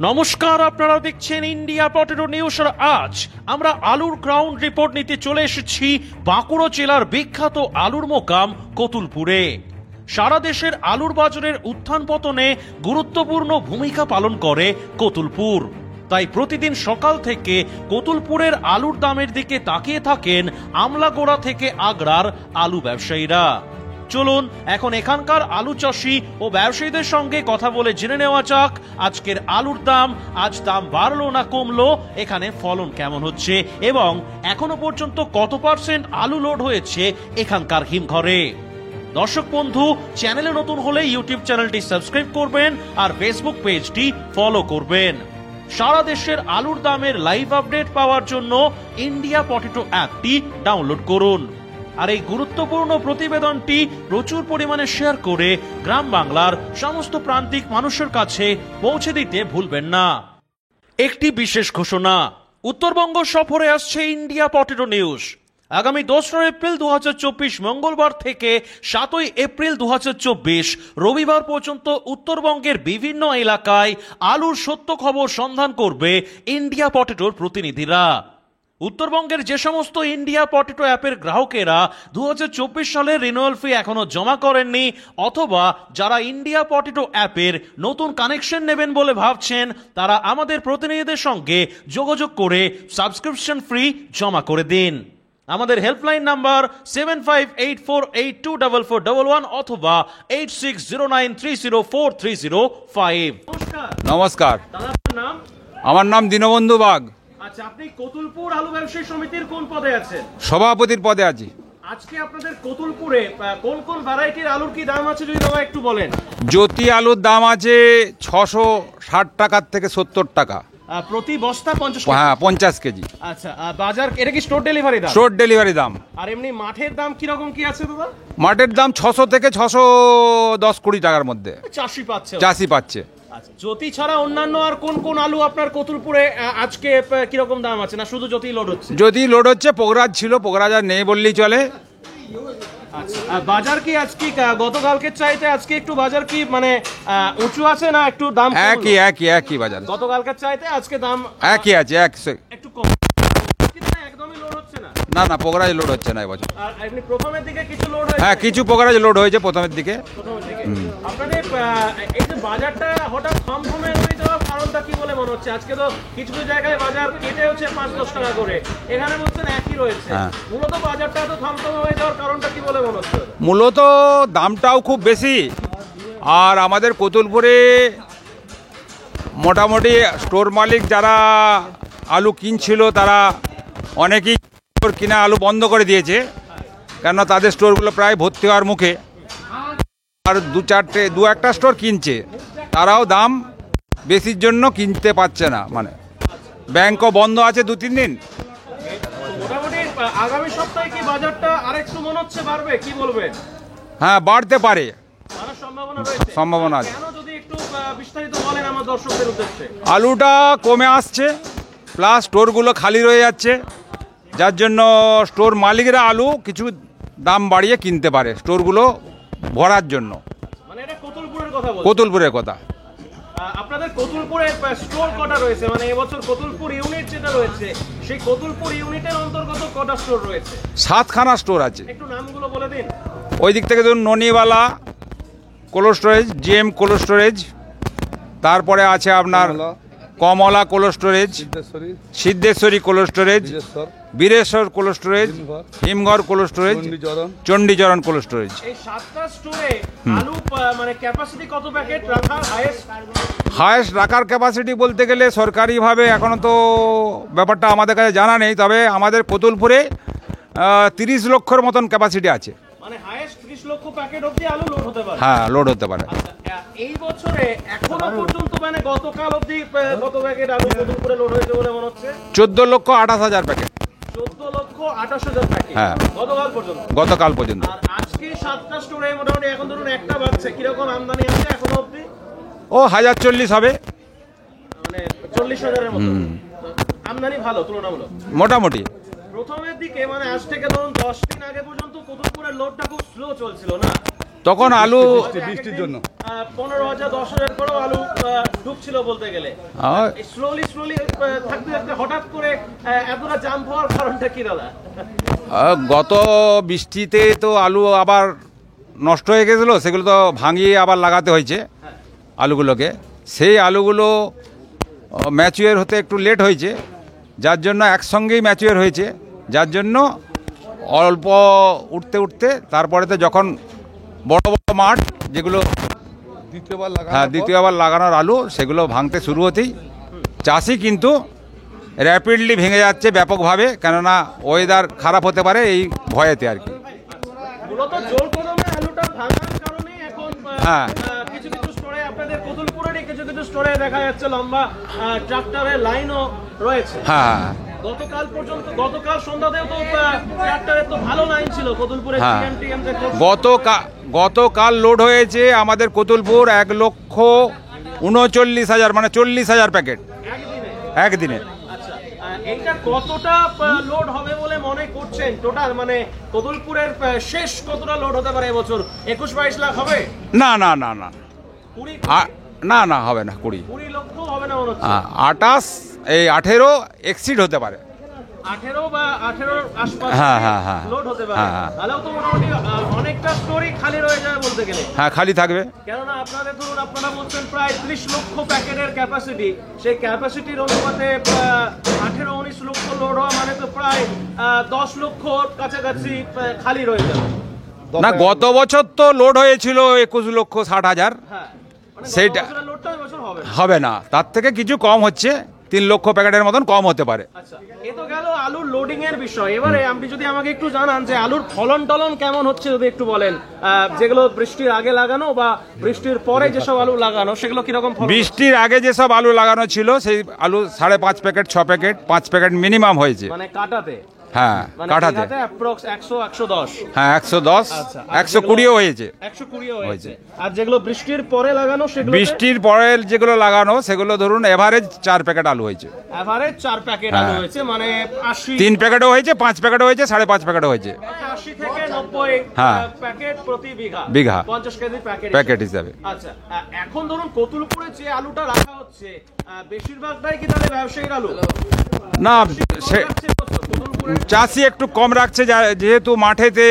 নমস্কার, আপনারা দেখছেন ইন্ডিয়া পটেটো নিউজ। আজ আমরা আলুর গ্রাউন্ড রিপোর্ট নিতে চলে এসেছি বাঁকুড়া জেলার বিখ্যাত আলুর মোকাম কতুলপুরে। সারা দেশের আলুর বাজারের উত্থান পতনে গুরুত্বপূর্ণ ভূমিকা পালন করে কতুলপুর। তাই প্রতিদিন সকাল থেকে কতুলপুরের আলুর দামের দিকে তাকিয়ে থাকেন আমলাগোড়া থেকে আগ্রার আলু ব্যবসায়ীরা। চলুন এখন এখানকার আলু চাষি ও ব্যবসায়ীদের সঙ্গে কথা বলে জেনে নেওয়া যাক আজকের আলুর দাম। আজ দাম বাড়লো না কমলো, এখানে ফলন কেমন হচ্ছে এবং এখনো পর্যন্ত কত পার্সেন্ট আলু লোড হয়েছে এখানকার হিমঘরে। দর্শক বন্ধু, চ্যানেলে নতুন হলে ইউটিউব চ্যানেলটি সাবস্ক্রাইব করবেন আর ফেসবুক পেজটি ফলো করবেন। সারা দেশের আলুর দামের লাইভ আপডেট পাওয়ার জন্য ইন্ডিয়া পটেটো অ্যাপটি ডাউনলোড করুন আর এই গুরুত্বপূর্ণ প্রতিবেদনটি প্রচুর পরিমাণে শেয়ার করে গ্রাম বাংলার সমস্ত প্রান্তিক মানুষের কাছে পৌঁছে দিতে ভুলবেন না। একটি বিশেষ ঘোষণা, উত্তরবঙ্গ সফরে আসছে ইন্ডিয়া পটেটো নিউজ। আগামী 2রা এপ্রিল 2024 মঙ্গলবার থেকে 7ই এপ্রিল 2024 রবিবার পর্যন্ত উত্তরবঙ্গের বিভিন্ন এলাকায় আলুর সত্য খবর সন্ধান করবে ইন্ডিয়া পটেটোর প্রতিনিধিরা। উত্তরবঙ্গের যে সমস্ত ইন্ডিয়া পটেটো অ্যাপের গ্রাহকেরা 2024 সালের রিনিউয়াল ফি এখনো জমা করেননি অথবা যারা ইন্ডিয়া পটেটো অ্যাপের নতুন কানেকশন নেবেন বলে ভাবছেন, তারা আমাদের প্রতিনিধিদের সঙ্গে যোগাযোগ করে সাবস্ক্রিপশন ফ্রি জমা করে দিন। আমাদের হেল্পলাইন নাম্বার 7584824411 অথবা 8609304305। নমস্কার, আপনার নাম? আমার নাম দীনবন্ধু বাগ। আচ্ছা, আপনি কতুলপুর আলু ব্যবসায়ী সমিতির কোন পদে আছেন? সভাপতির পদে আছি। আজকে আপনাদের কতুলপুরে কোন কোন ভ্যারাইটির আলুর কি দাম আছে যদি দাদা একটু বলেন। জ্যোতি আলুর দাম আছে 660 টাকার থেকে 70 টাকা প্রতি বস্তা 50 হ্যাঁ 50 কেজি। আচ্ছা, বাজার এটা কি স্টোর ডেলিভারি দাম? স্টোর ডেলিভারি দাম। আর এমনি মাঠের দাম কি রকম কি আছে দাদা? মাঠের দাম 600 থেকে 610-20 টাকার মধ্যে চাষি পাচ্ছে। আচ্ছা, জ্যোতি ছাড়া অন্যান্য আর কোন কোন আলু আপনার কতুলপুরে আজকে কিরকম দাম আছে, না শুধু জ্যোতি লোড হচ্ছে? জ্যোতি লোড হচ্ছে, পোগরাজ ছিল, পোগরাজ আর নেই বললেই চলে। আচ্ছা, বাজার কি আজকে গতকালকের চাইতে আজকে একটু বাজার কি মানে উঁচু আছে না একটু দাম? একই বাজার, গতকালকের চাইতে আজকে দাম একই আছে, একটু কম। একদমই লোড হচ্ছে না? না পোগরাজ লোড হচ্ছে না এবছর। আর এমনি প্রথমের দিকে কিছু লোড হয়েছে? হ্যাঁ, কিছু পোগরাজ লোড হয়েছে প্রথমের দিকে। আপনাদের এই যে বাজারটা হঠাৎ থমথমে হয়ে যাওয়ার কারণটা কি বলে মনে হচ্ছে? আজকে তো কিছু কিছু জায়গায় বাজার কেটে হচ্ছে 5-10 টাকা করে, এখানে বলছেন একই রয়েছে। মূলত বাজারটা তো থমথমে হয়ে যাওয়ার কারণটা কি বলে মনে হচ্ছে? মূলত দামটাও খুব বেশি, আর আমাদের কতুলপুরে মোটামুটি স্টোর মালিক যারা আলু কিনছিল তারা অনেকেই কিনা আলু বন্ধ করে দিয়েছে, কেননা তাদের স্টোরগুলো প্রায় ভর্তি হওয়ার মুখে। আর দু একটা স্টোর কিনছে, তারাও দাম বেশির জন্য কিনতে পারছে না, মানে ব্যাংকও বন্ধ আছে 2-3 দিন। মোটামুটি আগামী সপ্তাহে কি বাজারটা আরেকটু মনে হচ্ছে বাড়বে, কি বলবেন? হ্যাঁ, বাড়তে পারে, সম্ভাবনা আছে। আছে। কেন যদি একটু বিস্তারিত বলেন আমার দর্শকদের উদ্দেশ্যে। আলুটা কমে আসছে, প্লাস স্টোরগুলো খালি রয়ে যাচ্ছে, যার জন্য স্টোর মালিকরা আলু কিছু দাম বাড়িয়ে কিনতে পারে স্টোরগুলো ভরার জন্য। মানে এটা কতুলপুরের কথা বলছেন? কতুলপুরের কথা। আপনাদের কতুলপুরে স্টোর কটা রয়েছে, মানে এবছর কতুলপুর ইউনিট যেটা রয়েছে সেই কতুলপুর ইউনিটের অন্তর্গত কটা স্টোর রয়েছে? 7খানা স্টোর আছে। একটু নামগুলো বলে দিন। ওই দিক থেকে ধরুন Noniwala cold storage, GM cold storage, তারপরে আছে আপনার Kamala cold storage, Siddheshwari cold storage, Bireshwar cold storage, হিমঘর cold storage, Chandicharan cold storage. এই 7টা স্টোরে আলু মানে ক্যাপাসিটি কত প্যাকেট রাখার হায়েস্ট রাখার ক্যাপাসিটি বলতে গেলে সরকারিভাবে এখনো তো ব্যাপারটা আমাদের কাছে জানা নেই, তবে আমাদের কতুলপুরে 30 লক্ষর মতন ক্যাপাসিটি আছে। মানে হায়েস্ট 30 লক্ষ প্যাকেট অবধি আলু লোড হতে পারে? হ্যাঁ, লোড হতে পারে। এই বছরে এখনো পর্যন্ত মানে গতকাল অবধি কত প্যাকেট আলু কতুলপুরে লোড হয়েছে বলে মনে হচ্ছে? 14,28,000 প্যাকেট। 14,28,000 প্যাকেট হ্যাঁ, গতকাল পর্যন্ত। আর আজকে 7টা স্টোরে মোটামুটি এখন ধরুন একটা বাজছে, কিরকম আমদানি আছে এখনো অবধি? ও 1040 হবে, মানে 40,000-এর মতো আমদানি। ভালো তুলনামূলক মোটামুটি। প্রথমের দিকে মানে আজ থেকে ধরুন 10 দিন আগে পর্যন্ত কতুলপুরের লোডটা খুব স্লো চলছিল না? তখন আলু বৃষ্টির জন্য 15,000 10,000 করেও আলু ঢুকছিল বলতে গেলে। স্লোলি থাকতে থাকতে হঠাৎ করে এতটা জাম্প হওয়ার কারণটা কি দাদা? গত বৃষ্টিতে তো আলু আবার নষ্ট হয়ে গেছিলো, সেগুলো তো ভাঙিয়ে আবার লাগাতে হয়েছে আলুগুলোকে। সেই আলুগুলো ম্যাচিওর হতে একটু লেট হয়েছে, যার জন্য একসঙ্গেই ম্যাচিওর হয়েছে, যার জন্য অল্প উঠতে উঠতে তারপরেতে যখন বড় বড় মাঠ যেগুলো দ্বিতীয়বার লাগানোর আলু, সেগুলো ভাঙতে শুরু হতেই চাষি কিন্তু র্যাপিডলি ভেঙে যাচ্ছে ব্যাপকভাবে, কেননা ওয়েদার খারাপ হতে পারে এই ভয়েতে আর কি। মূলত জোর কদমে আলুটা ভাঙার কারণে এখন হ্যাঁ। কিছু কিছু স্টোরে আপনাদের কতুলপুরেরই কিছু কিছু স্টোরে দেখা যাচ্ছে লম্বা ট্রাক্টরের লাইনও রয়েছে। হ্যাঁ, গতকাল সন্ধ্যাতেও তো ট্রাক্টরের তো ভালো লাইন ছিল কতুলপুরে। হ্যাঁ। গতকাল লোড হয়েছে আমাদের কতুলপুর 1,39,000 মানে 40,000 প্যাকেট একদিনে। আচ্ছা, এইটা কতটা লোড হবে বলে মনে করছেন টোটাল, মানে কতুলপুরের শেষ কতটা লোড হতে পারে এবছর? 21-22 লাখ হবে? না না না না 20 না না হবে না, 20 লক্ষ হবে না মনে হচ্ছে। 28 এই 18 এক্সিড হতে পারে। 18 বা 18 আশপাশ হ্যাঁ, হ্যাঁ, হ্যাঁ। লোড হতে পারে। হ্যাঁ, হ্যাঁ। তাহলেও তো মোটামুটি অনেকটা স্টোরি খালি রয়ে যাবে বলতে গেলে। হ্যাঁ, খালি থাকবে। কেননা আপনাদের ধরুন আপনারা বলছেন প্রায় 30 লক্ষ প্যাকেটের ক্যাপাসিটি, সেই ক্যাপাসিটির অনুপাতে 18-19 লক্ষ লোড হওয়া মানে তো প্রায় 10 লক্ষ কাছাকাছি খালি রয়ে যাবে। না, গত বছর তো লোড হয়েছিল 21,60,000। হ্যাঁ, মানে সেইটা লোডটা এবছর হবে না। হবে না, তার থেকে কিছু কম হচ্ছে, 3 লক্ষ প্যাকেটের মতন কম হতে পারে। আচ্ছা, এ তো গেল আলুর লোডিং এর বিষয়। এবারে আপনি যদি আমাকে একটু জানান যে আলুর ফলন টলন কেমন হচ্ছে, যদি একটু বলেন। যেগুলো বৃষ্টির আগে লাগানো বা বৃষ্টির পরে যেসব আলু লাগানো, সেগুলো কিরকম ফলন? বৃষ্টির আগে যেসব আলু লাগানো ছিল সেই আলু 5.5 প্যাকেট 6 প্যাকেট 5 প্যাকেট মিনিমাম হয়েছে। মানে কাটাতে? হ্যাঁ, মানে কাঠাতে। অ্যাপ্রক্স 100-110। হ্যাঁ, 110 আচ্ছা, 120ও হয়েছে। 120 হয়েছে। আর যেগুলো বৃষ্টির পরে লাগানো সেগুলো? বৃষ্টির পরে যেগুলো লাগানো সেগুলো ধরুন এভারেজ 4 প্যাকেট আলু হয়েছে। এভারেজ 4 প্যাকেট আলু হয়েছে, মানে 80 3 প্যাকেটও হয়েছে, 5 প্যাকেটও হয়েছে, 5.5 প্যাকেটও হয়েছে। 80 থেকে 90 হ্যাঁ। প্যাকেট প্রতি বিঘা। 50 কেজি প্যাকেট হিসাবে। আচ্ছা, এখন ধরুন কতুলপুরে যে আলুটা রাখা হচ্ছে বেশিরভাগটাই কি তাহলে ব্যবসায়ীর আলু? না, চাষি একটু কম রাখছে, যেহেতু মাঠেতে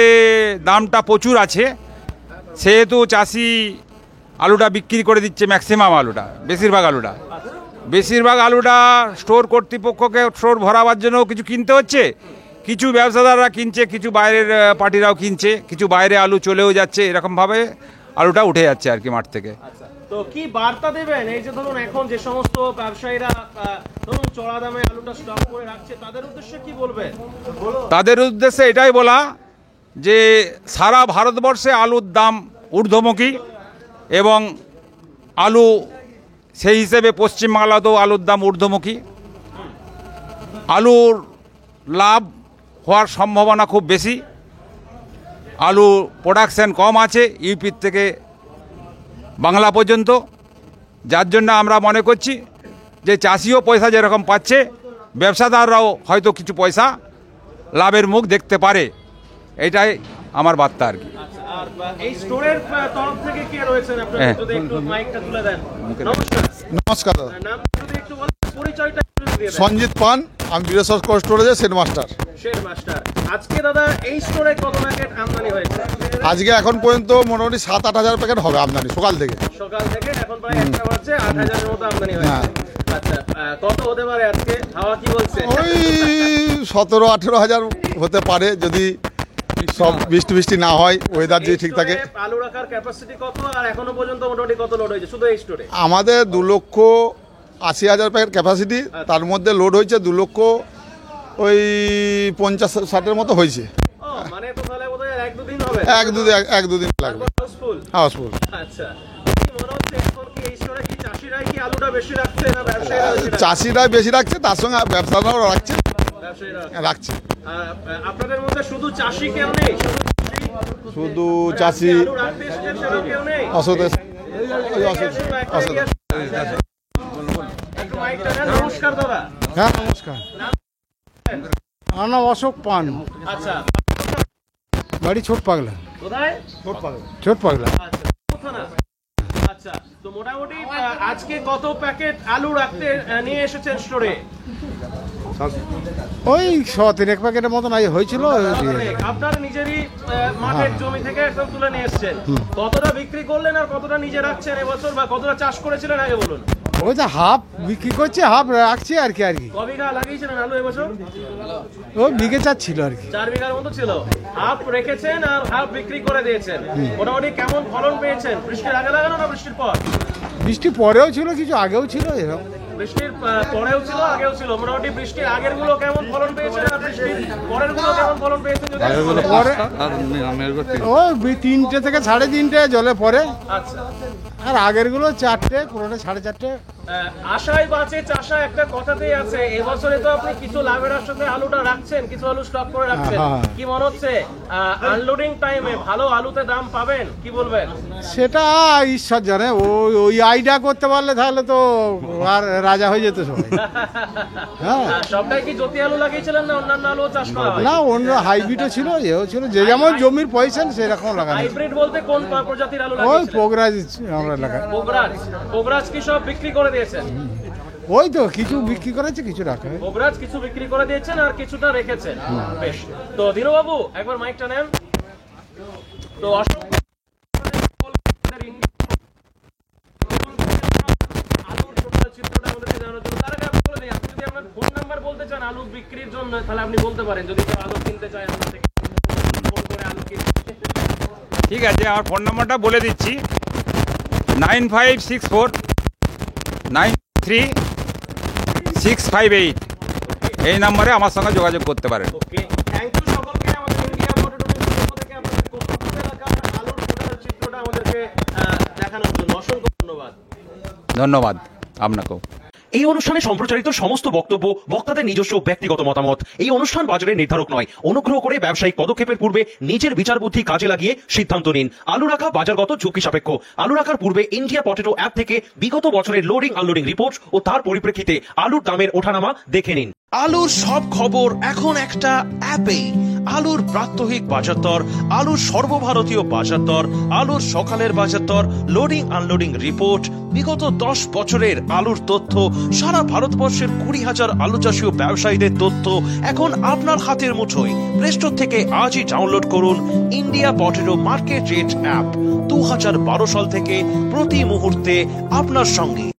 দামটা প্রচুর আছে, সেহেতু চাষি আলুটা বিক্রি করে দিচ্ছে, ম্যাক্সিমাম আলুটা, বেশিরভাগ আলুটা স্টোর কর্তৃপক্ষকে স্টোর ভরাবার জন্য কিছু কিনতে হচ্ছে, কিছু ব্যবসাদাররা কিনছে, কিছু বাইরের পার্টিরাও কিনছে, কিছু বাইরে আলু চলেও যাচ্ছে, এরকমভাবে আলুটা উঠে যাচ্ছে আর কি মাঠ থেকে। তো কি বার্তা দেবেন এই যে ধরুন এখন যে সমস্ত ব্যবসায়ীরা ধরুন চড়া দামে আলুটা স্টক করে রাখছে, তাদের উদ্দেশ্যে কি বলবেন? তাদের উদ্দেশ্যে এটাই বলা যে সারা ভারতবর্ষে আলুর দাম ঊর্ধ্বমুখী, এবং আলু সেই হিসেবে পশ্চিমবাংলাতেও আলুর দাম ঊর্ধ্বমুখী। আলুর লাভ হওয়ার সম্ভাবনা খুব বেশি। আলু প্রোডাকশন কম আছে ইউপির থেকে বাংলা পর্যন্ত, যার জন্য আমরা মনে করছি যে চাষিও পয়সা যেরকম পাচ্ছে, ব্যবসাদাররাও হয়তো কিছু পয়সা লাভের মুখ দেখতে পারে, এটাই আমার বার্তা আর কি। আর এই স্টোরের তরফ থেকে কে রয়েছেন আপনারা, যদি একটু মাইকটা তুলে দেন। নমস্কার দাদা, নাম যদি একটু বলেন, পরিচয়টা একটু দিয়ে দেন। সঞ্জিত পান, আমি বীরেশ্বর কোল্ড স্টোরেজের সেট মাস্টার। আজকে দাদা এই স্টোরে কত প্যাকেট আমদানি হয়েছে? আজকে এখন পর্যন্ত মোটামুটি 7-8 হাজার প্যাকেট হবে আমদানি সকাল থেকে। এখন প্রায় 1টা বাজছে, 8,000-এর মতো আমদানি হয়েছে। আচ্ছা, কত হতে পারে আজকে? হাওয়া কি বলছে? ওই 17-18 হাজার হতে পারে, যদি সব বৃষ্টি না হয়, ওয়েদার যদি ঠিক থাকে। আলু রাখার ক্যাপাসিটি কত, আর এখনো পর্যন্ত মোটামুটি কত লোড হয়েছে শুধু এই স্টোরে? আমাদের 2,80,000 প্যাকেট ক্যাপাসিটি, তার মধ্যে লোড হয়েছে 2,50,60-এর মতো হয়েছে। মানে তো তাহলে বোধহয় 1-2 দিন হবে। 1-2 দিন লাগবে। হাউসফুল। আচ্ছা, কি মনে হচ্ছে এখন কি এই স্টোরে কি চাষিরাই কি আলুটা বেশি রাখছে না ব্যবসায়ীরা বেশি রাখছে? চাষিরাই বেশি রাখছে, তার সঙ্গে ব্যবসাদারও রাখছে। আপনাদের মধ্যে শুধু চাষি কেউ নেই? শুধু চাষি নমস্কার দাদা। হ্যাঁ নমস্কার, আমার নাম অশোক পান, আচ্ছা, বাড়ি ছোট পাগলা। কোথায়? চোট পাগলা। আচ্ছা, থানা। আচ্ছা, তো মোটামুটি আজকে কত প্যাকেট আলু রাখতে নিয়ে এসেছেন স্টোরে? ওই 100-3 প্যাকেটের মতন হয়েছিল। আপনার নিজেরই মাঠের জমি থেকে একদম তুলে নিয়ে এসেছেন। কতটা বিক্রি করলেন আর কতটা নিজে রাখছেন এবছর, বা কতটা চাষ করেছিলেন আগে বলুন? ওই যে হাফ বিক্রি করছে, হাফ রাখছি আর কি। ক বিঘা লাগিয়েছিলেন আলু এবছর? ও বিঘে 4 ছিল আর কি। 4 বিঘার মতো ছিল। হাফ রেখেছেন আর হাফ বিক্রি করে দিয়েছেন। মোটামুটি কেমন ফলন পেয়েছেন? বৃষ্টির আগে লাগানো না বৃষ্টির পর? বৃষ্টি পরেও ছিল, কিছু আগেও ছিল, এরকম। বৃষ্টির পরেও ছিল, আগেও ছিল। মোটামুটি বৃষ্টির আগের গুলো কেমন ফলন পেয়েছেন আর বৃষ্টির পরের গুলো কেমন ফলন পেয়েছেন যদি একটু বলেন? পরে ওই 3টে থেকে 3:30 জলে পরে, আচ্ছা। আর আগের গুলো 4টে, পুরোটা 4:30। আশায় বাঁচে চাষা একটা কথাতেই আছে। এবছরে তো আপনি কিছু লাভের আশাতে আলুটা রাখছেন, কিছু আলু স্টক করে রাখছেন। হ্যাঁ। কি মনে হচ্ছে আনলোডিং টাইমে ভালো আলুতে দাম পাবেন? কি বলবেন? সেটা ঈশ্বর জানে। ওই আইডিয়া করতে পারলে তাহলে তো আর রাজা হয়ে যেত সবাই। হ্যাঁ, সবটাই কি জ্যোতি আলু লাগিয়েছিলেন না অন্যান্য আলু চাষ করা হয়? না, অন্য হাইব্রিডও ছিল, এও ছিল, যে যেমন জমির পয়সা সেরকম লাগানো। হাইব্রিড বলতে কোন প্রজাতির আলু ওই লাগিয়েছিলেন? পোগরাজ আমরা লাগাই। পোগরাজ কি সব বিক্রি করে দিয়েছেন? ওই তো কিছু বিক্রি করেছে, কিছু রাখে। পোগরাজ কিছু বিক্রি করে দিয়েছেন আর কিছুটা রেখেছেন। বেশ। তো দীনবাবু একবার মাইকটা নেন। তো অসংখ্য আলুর টোটাল চিত্রটা আমাদেরকে জানানোর জন্য। তার আগে আপনি বলে দিন, আপনি যদি আপনার ফোন নাম্বার বলতে চান আলু বিক্রির জন্য, তাহলে আপনি বলতে পারেন, যদি কেউ আলু কিনতে চায় আপনার থেকে, ফোন করে আলু কিনতে। ঠিক আছে, আমার ফোন নাম্বারটা বলে দিচ্ছি, 9564936658। এই নাম্বারে আমার সঙ্গে যোগাযোগ করতে পারেন। ওকে, থ্যাংক ইউ সকলকে। আমাদের ইন্ডিয়া পটেটো নিউজের পক্ষ থেকে আপনাদের কোথাও এলাকার আলুর টোটাল চিত্রটা আমাদেরকে দেখানোর জন্য অসংখ্য ধন্যবাদ। ধন্যবাদ আপনাকেও। এই অনুষ্ঠানে সম্প্রচারিত সমস্ত বক্তব্য বক্তাদের নিজস্ব ব্যক্তিগত মতামত। এই অনুষ্ঠান বাজারের নির্ধারক নয়। অনুগ্রহ করে ব্যবসায়িক পদক্ষেপের পূর্বে নিজের বিচার বুদ্ধি কাজে লাগিয়ে সিদ্ধান্ত নিন। আলু রাখা বাজারগত ঝুঁকি সাপেক্ষ। আলু রাখার পূর্বে ইন্ডিয়া পটেটো অ্যাপ থেকে বিগত বছরের লোডিং আনলোডিং রিপোর্ট ও তার পরিপ্রেক্ষিতে আলুর দামের ওঠানামা দেখে নিন। আলুর সব খবর এখন একটা অ্যাপেই। আলুর প্রাত্যহিক বাজার দর, আলুর সর্বভারতীয় বাজার দর, আলুর সকালের বাজার দর, লোডিং আনলোডিং রিপোর্ট, বিগত 10 বছরের আলুর তথ্য, সারা ভারতবর্ষের 20,000 আলু চাষী ও ব্যবসায়ীদের তথ্য এখন আপনার হাতের মুঠোয়। প্লে স্টোর থেকে আজই ডাউনলোড করুন India potato market rate app. 2012 সাল থেকে প্রতি মুহূর্তে আপনার সঙ্গে।